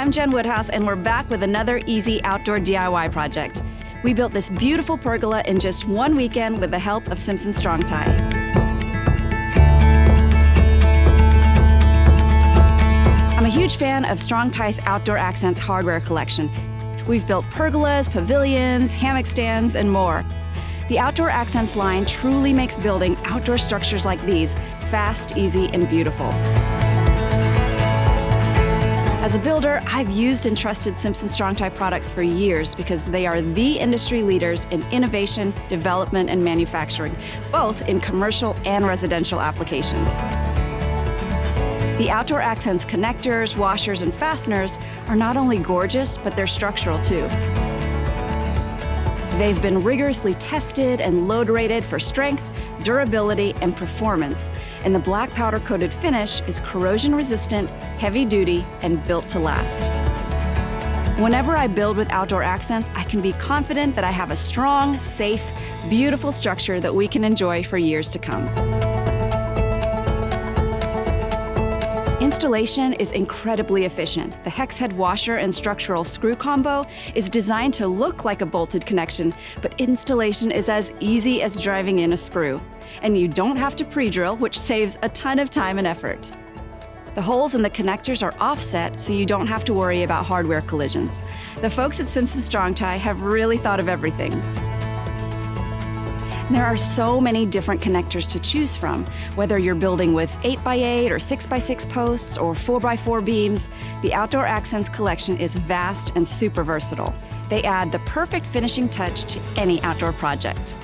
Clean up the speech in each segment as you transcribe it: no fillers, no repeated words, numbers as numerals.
I'm Jen Woodhouse, and we're back with another easy outdoor DIY project. We built this beautiful pergola in just one weekend with the help of Simpson Strong-Tie. I'm a huge fan of Strong-Tie's Outdoor Accents hardware collection. We've built pergolas, pavilions, hammock stands, and more. The Outdoor Accents line truly makes building outdoor structures like these fast, easy, and beautiful. As a builder, I've used and trusted Simpson Strong-Tie products for years because they are the industry leaders in innovation, development, and manufacturing, both in commercial and residential applications. The Outdoor Accents connectors, washers, and fasteners are not only gorgeous, but they're structural too. They've been rigorously tested and load rated for strength, durability, and performance, and the black powder-coated finish is corrosion-resistant, heavy-duty, and built to last. Whenever I build with Outdoor Accents, I can be confident that I have a strong, safe, beautiful structure that we can enjoy for years to come. Installation is incredibly efficient. The hex head washer and structural screw combo is designed to look like a bolted connection, but installation is as easy as driving in a screw. And you don't have to pre-drill, which saves a ton of time and effort. The holes in the connectors are offset, so you don't have to worry about hardware collisions. The folks at Simpson Strong-Tie have really thought of everything. There are so many different connectors to choose from. Whether you're building with 8x8 or 6x6 posts or 4x4 beams, the Outdoor Accents collection is vast and super versatile. They add the perfect finishing touch to any outdoor project.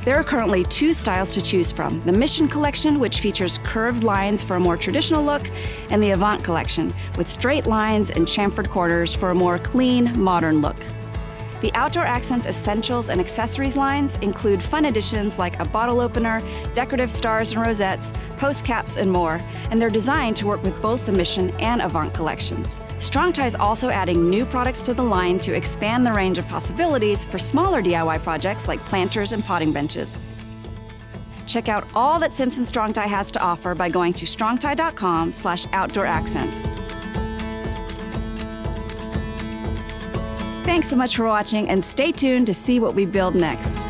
There are currently two styles to choose from: the Mission Collection, which features curved lines for a more traditional look, and the Avant Collection, with straight lines and chamfered corners for a more clean, modern look. The Outdoor Accents Essentials and Accessories lines include fun additions like a bottle opener, decorative stars and rosettes, post caps, and more, and they're designed to work with both the Mission and Avant collections. Strong-Tie is also adding new products to the line to expand the range of possibilities for smaller DIY projects like planters and potting benches. Check out all that Simpson Strong-Tie has to offer by going to strongtie.com/outdooraccents. Thanks so much for watching, and stay tuned to see what we build next.